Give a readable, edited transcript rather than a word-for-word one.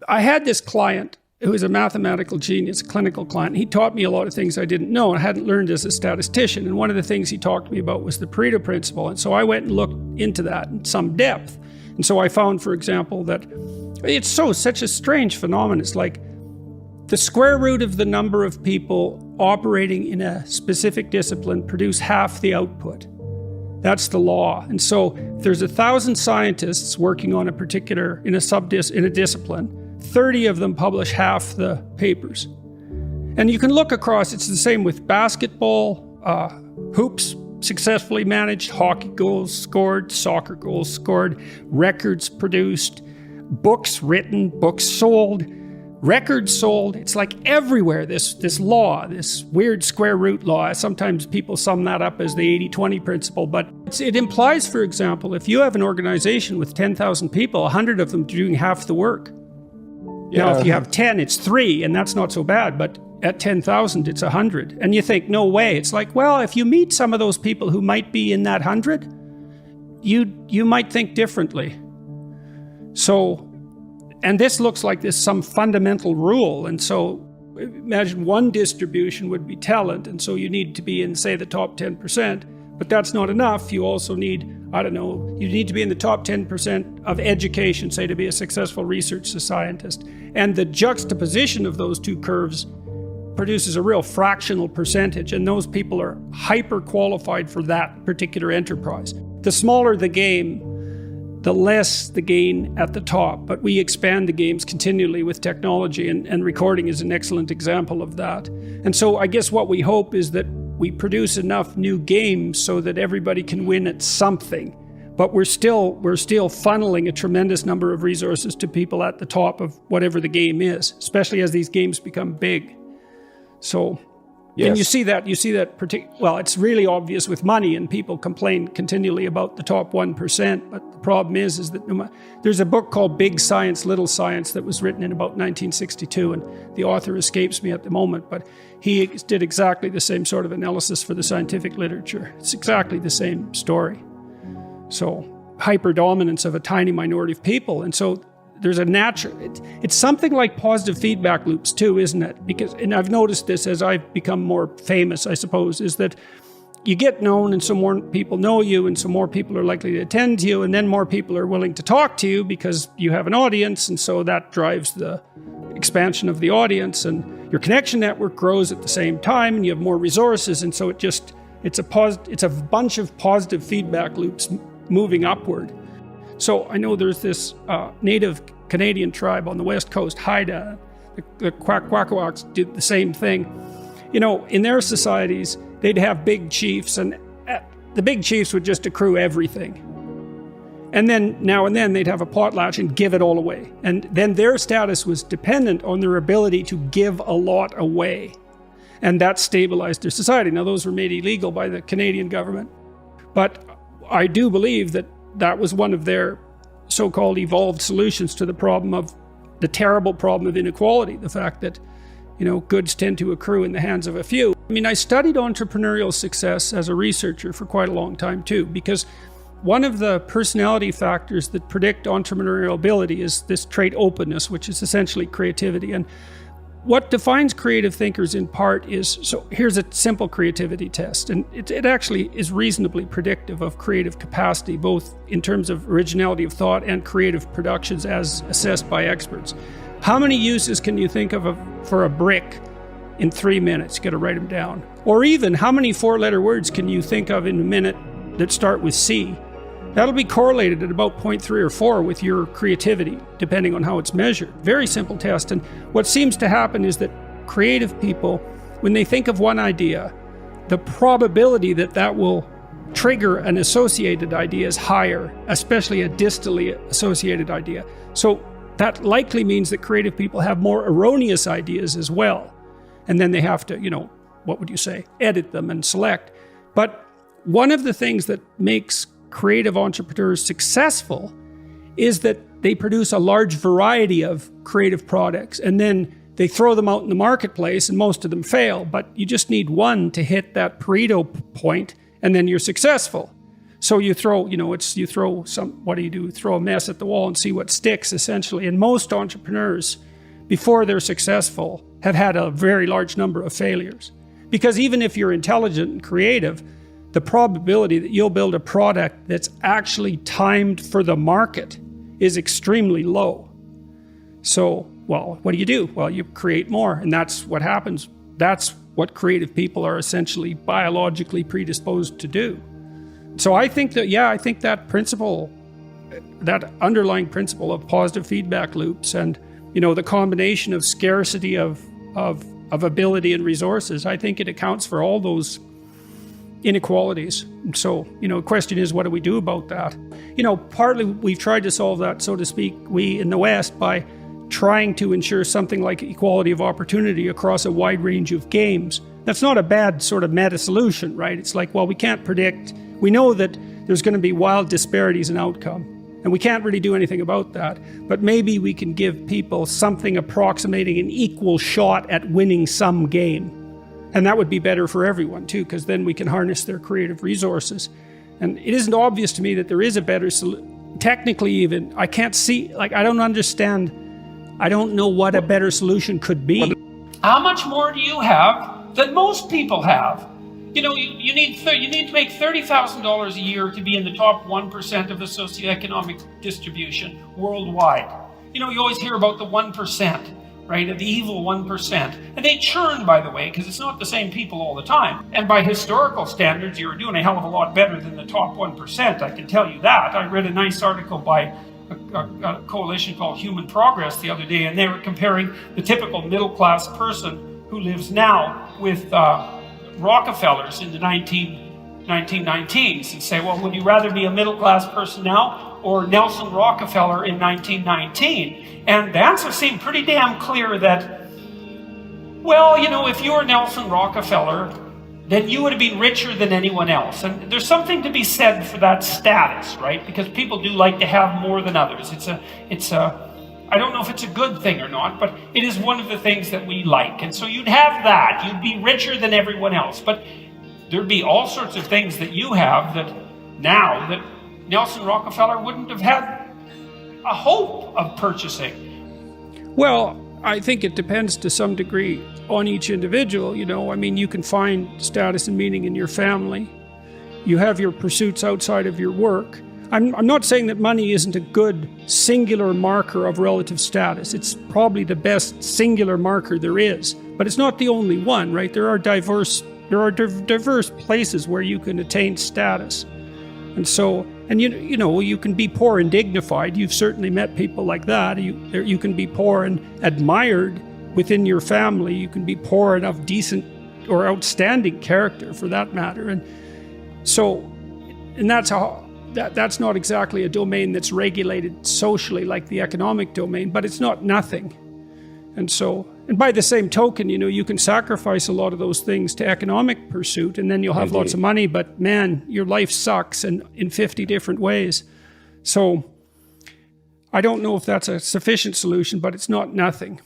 I had this client who was a mathematical genius, a clinical client. He taught me a lot of things I didn't know and I hadn't learned as a statistician. And one of the things he talked to me about was the Pareto principle. And so I went and looked into that in some depth. And so I found, for example, that it's such a strange phenomenon. It's like the square root of the number of people operating in a specific discipline produce half the output. That's the law. And so if there's 1,000 scientists working on in a discipline, 30 of them publish half the papers. And you can look across, it's the same with basketball, hoops successfully managed, hockey goals scored, soccer goals scored, records produced, books written, books sold, records sold. It's like everywhere, this law, this weird square root law. Sometimes people sum that up as the 80-20 principle, but it implies, for example, if you have an organization with 10,000 people, 100 of them doing half the work. Yeah. Now, if you have 10, it's 3, and that's not so bad, but at 10,000, it's 100. And you think, no way. It's like, well, if you meet some of those people who might be in that 100, you might think differently. So, and this looks like there's some fundamental rule. And so imagine one distribution would be talent. And so you need to be in, say, the top 10%. But that's not enough. You also need, you need to be in the top 10% of education, say, to be a successful research scientist. And the juxtaposition of those two curves produces a real fractional percentage. And those people are hyper qualified for that particular enterprise. The smaller the game, the less the gain at the top. But we expand the games continually with technology, and recording is an excellent example of that. And so I guess what we hope is that we produce enough new games so that everybody can win at something. But we're still funneling a tremendous number of resources to people at the top of whatever the game is, especially as these games become big. So, yes. And you see that well, it's really obvious with money, and people complain continually about the top 1%. But the problem is that there's a book called Big Science, Little Science that was written in about 1962, and the author escapes me at the moment, but he did exactly the same sort of analysis for the scientific literature. It's exactly the same story. So hyperdominance of a tiny minority of people. And so there's a natural, it's something like positive feedback loops too, isn't it? And I've noticed this as I've become more famous, I suppose, is that you get known and so more people know you and so more people are likely to attend to you, and then more people are willing to talk to you because you have an audience, and so that drives the expansion of the audience, and your connection network grows at the same time, and you have more resources, and so it's a bunch of positive feedback loops moving upward. So I know there's this native Canadian tribe on the west coast, Haida. The Kwakwaka'wakws did the same thing. You know, in their societies, they'd have big chiefs, and the big chiefs would just accrue everything. And then now and then they'd have a potlatch and give it all away. And then their status was dependent on their ability to give a lot away. And that stabilized their society. Now, those were made illegal by the Canadian government. But I do believe that was one of their so-called evolved solutions to the terrible problem of inequality. The fact that, goods tend to accrue in the hands of a few. I mean, I studied entrepreneurial success as a researcher for quite a long time too, because one of the personality factors that predict entrepreneurial ability is this trait openness, which is essentially creativity. And what defines creative thinkers in part is, so here's a simple creativity test, and it actually is reasonably predictive of creative capacity, both in terms of originality of thought and creative productions as assessed by experts. How many uses can you think of for a brick in 3 minutes? You got to write them down. Or even, how many 4-letter words can you think of in a minute that start with C? That'll be correlated at about 0.3 or 4 with your creativity, depending on how it's measured. Very simple test. And what seems to happen is that creative people, when they think of one idea, the probability that will trigger an associated idea is higher, especially a distally associated idea. So that likely means that creative people have more erroneous ideas as well. And then they have to, what would you say, edit them and select. But one of the things that makes creative entrepreneurs successful is that they produce a large variety of creative products, and then they throw them out in the marketplace, and most of them fail, but you just need one to hit that Pareto point, and then you're successful. So you throw, you throw what do you do? Throw a mess at the wall and see what sticks, essentially. And most entrepreneurs, before they're successful, have had a very large number of failures. Because even if you're intelligent and creative, the probability that you'll build a product that's actually timed for the market is extremely low. So, well, what do? Well, you create more, and that's what happens. That's what creative people are essentially biologically predisposed to do. So I think that principle, that underlying principle of positive feedback loops and, the combination of scarcity of ability and resources, I think it accounts for all those inequalities. So, the question is, what do we do about that? Partly we've tried to solve that, so to speak, we in the West, by trying to ensure something like equality of opportunity across a wide range of games. That's not a bad sort of meta solution, right? It's like, well, we can't predict. We know that there's going to be wild disparities in outcome, and we can't really do anything about that. But maybe we can give people something approximating an equal shot at winning some game. And that would be better for everyone too, because then we can harness their creative resources. And it isn't obvious to me that there is a better solution. Technically even, I can't see, I don't understand. I don't know what a better solution could be. How much more do you have than most people have? You need to make $30,000 a year to be in the top 1% of the socioeconomic distribution worldwide. You always hear about the 1%, right? The evil 1%. And they churn, by the way, because it's not the same people all the time. And by historical standards, you're doing a hell of a lot better than the top 1%. I can tell you that. I read a nice article by a coalition called Human Progress the other day, and they were comparing the typical middle-class person who lives now with Rockefellers in the 1919s, and say, well, would you rather be a middle-class person now or Nelson Rockefeller in 1919? And the answer seemed pretty damn clear that, well, if you were Nelson Rockefeller, then you would have been richer than anyone else. And there's something to be said for that status, right? Because people do like to have more than others. I don't know if it's a good thing or not, but it is one of the things that we like. And so you'd have that. You'd be richer than everyone else. But there'd be all sorts of things that you have that Nelson Rockefeller wouldn't have had a hope of purchasing. Well, I think it depends to some degree on each individual. You can find status and meaning in your family. You have your pursuits outside of your work. I'm not saying that money isn't a good singular marker of relative status. It's probably the best singular marker there is, but it's not the only one, right? There are diverse places where you can attain status. And so, you can be poor and dignified. You've certainly met people like that. You can be poor and admired within your family. You can be poor and of decent or outstanding character, for that matter. And so, that's not exactly a domain that's regulated socially like the economic domain, but it's not nothing. And by the same token, you can sacrifice a lot of those things to economic pursuit, and then you'll have lots of money, but man, your life sucks in 50 different ways. So I don't know if that's a sufficient solution, but it's not nothing.